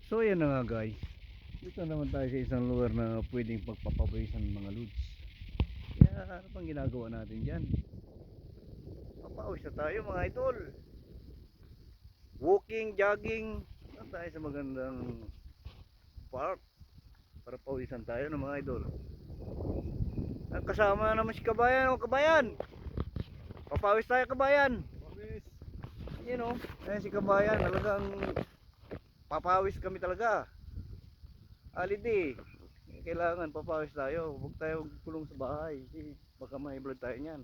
So yan na nga guys. Dito naman tayo sa isang lugar na pwedeng pagpapawisan ng mga lods. Kaya ano pang ginagawa natin dyan? Papawis na tayo mga idol. Walking, jogging. Saan tayo sa magandang park para pawisan tayo ng mga idol. At kasama naman si Kabayan. O Kabayan, papawis tayo Kabayan. Pawis. You know, ayan si Kabayan, talagang papawis kami talaga. Holiday, kailangan papawis tayo. Huwag tayo kulong sa bahay. Baka may blood tayo niyan.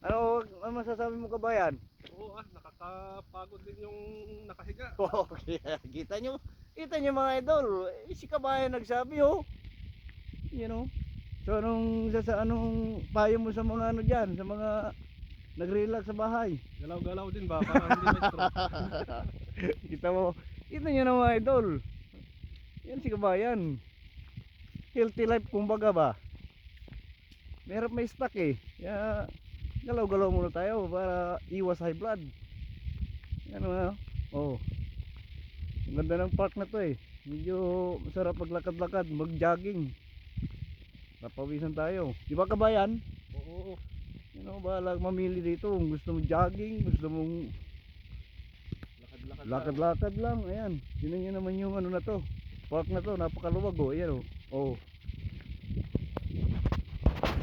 Ano masasabi mo Kabayan? Oo nakakapagod din yung nakahiga. Okay, kita nyo mga idol. Si Kabayan nagsabi oh. You know. So anong payo mo sa mga ano diyan, sa mga nag-relax sa bahay? Galaw-galaw din ba para hindi may stroke. Kita nyo na mga idol. Yan si Kabayan. Healthy life kumbaga ba. Merap may stock eh. Kaya galaw-galaw muna tayo para iwas high blood. Yan mga oh. Ang ganda ng park na to eh. Medyo masarap maglakad-lakad, mag-jogging. Napawisan tayo. Di ba Kabayan? Oo. Bahala mamili dito. Kung gusto mo jogging, gusto mong Lakad-lakad. lakad-lakad lang. Ayan. Tingnan nyo naman yung ano na to. Park na to. Napakaluwag oh. Ayan oh. Oh.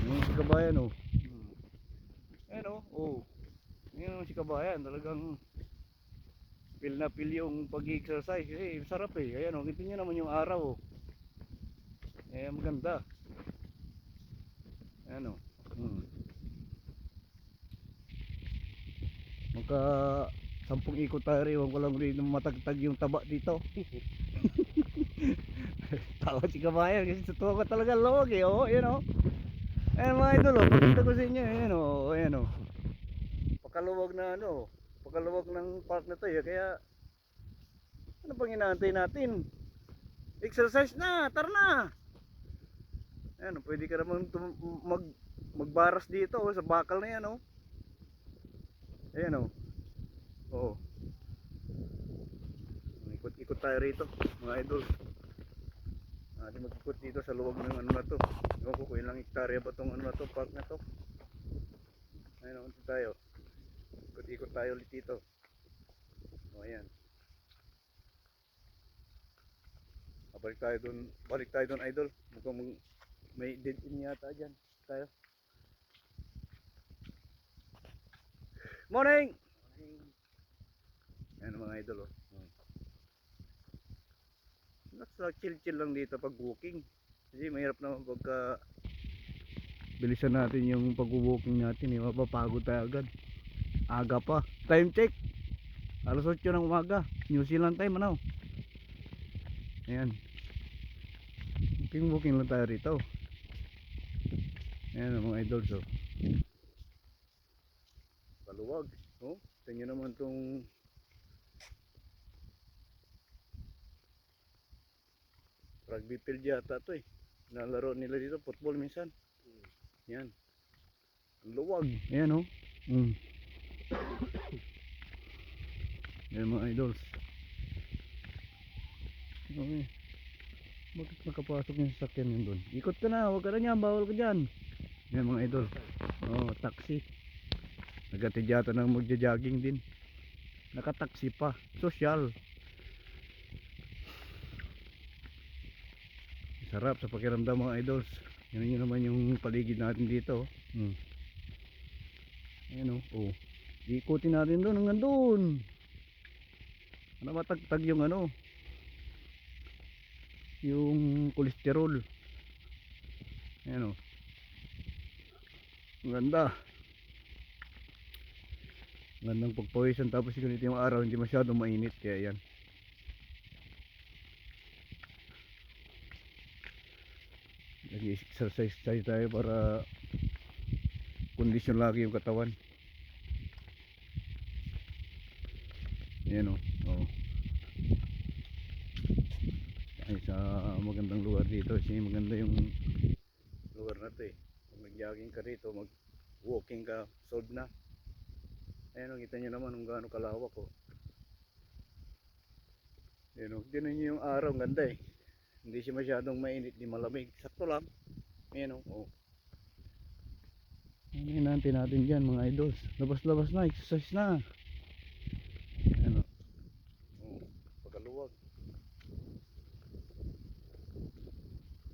Yung si Kabayan oh. Ayan oh. Oh. Ayan si Kabayan. Talagang feel na feel yung pag-exercise. Sarap eh. Ayan oh. Kita nyo naman yung araw oh. Ayan maganda. Ayan oh. Magka 10 ikot tayo rin. Ewan ko lang rin matagtag yung taba dito. Tawa si Kabayan kasi tutuwa ko talaga luwag eh. Oh, ayan oh. Ayan mga idol oh. Pakita ko sa inyo. Ayan oh. Ayan oh. Pakaluwag na ano. Pakaluwag ng park na to eh. Kaya ano pang inaantay natin? Exercise na. Tara na. Ayan oh. Pwede ka naman magbaras dito oh. Sa bakal na yan oh. Ayan oh. Oo. Ikot-ikot tayo rito mga idol. Mag-ikot dito sa luwag ng ano na to. Ewan ko kung ilang hektarya ba tong ano na to, park na to. Ayun naman tayo. Ikot-ikot tayo ulit dito. O ayan. Balik tayo dun idol. Mukhang may dead end yata dyan. Tayo. Morning! Ayan mga idol oh. Nasa chill lang dito pag walking. Kasi mahirap naman pagka bilisan natin yung pag-walking natin. Mapapagod tayo agad. Aga pa. Time check. Alas 8 ng umaga. New Zealand time ano. Ayan. Walking lang tayo rito. Ayan mga idols oh. Kaluwag. Oh, tingnan naman tong rugby field yata to eh. Nalaro nila dito football minsan. Yan. Ang luwag. Ayan oh. Ayan mga idols. Okay. Bakit nakapasok yung sasakyan yun doon? Ikot ka na. Huwag ka na niyan. Bawal ka dyan. Ayan mga idol. Oh, taxi. Nagatid yata ng magja-jogging din. Nakataxi pa. Social. Sarap sa pakiramdam mga idols. Yan yun naman yung paligid natin dito. Ayan oh. Ikutin natin doon hanggang doon. Ano matagtag yung ano? Yung kolesterol. Ayan oh. Ang ganda. Gandang pagpawisan tapos ganito yung araw, hindi masyadong mainit kaya yan. Nag-exercise tayo para kondisyon lagi yung katawan. Ayan o. Oh. Ay sa magandang lugar dito. Kasi maganda yung lugar na to eh. Kung mag-jogging ka rito, mag-walking ka, solve na. Ayan o, kita nyo naman kung gaano kalawak o. Yun, tignan nyo yung araw, ang ganda eh. Hindi siya masyadong mainit, di malamig. Sakto lang. Ayan o. Oh. Ano natin dyan mga idols. Labas-labas na, exercise na. Ayan o. Oh, pagkaluwag.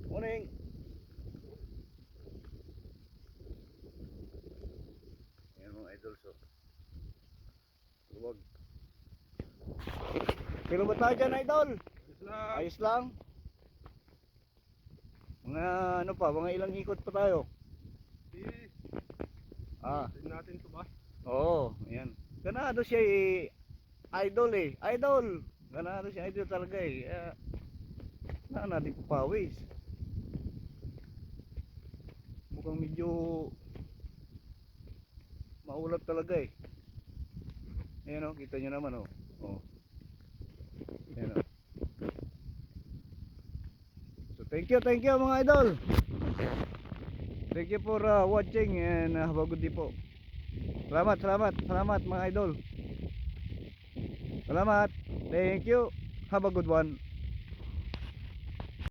Morning! Ayan mga idols o. Luwag. Kilo ba tayo dyan idol? Isla, Ayos lang. Mga ano pa, mga ilang ikot pa tayo. tingnan natin ito ba? Oo, ayan. Ganado siya eh, idol eh. Idol! Ganado siya idol talaga eh. Natin papawis. Mukhang medyo maulap talaga eh. Ayan o, kita nyo naman o. Oh. Ayan o. So thank you mga idol. Thank you for watching and have a good day po. Salamat mga idol. Salamat. Thank you. Have a good one.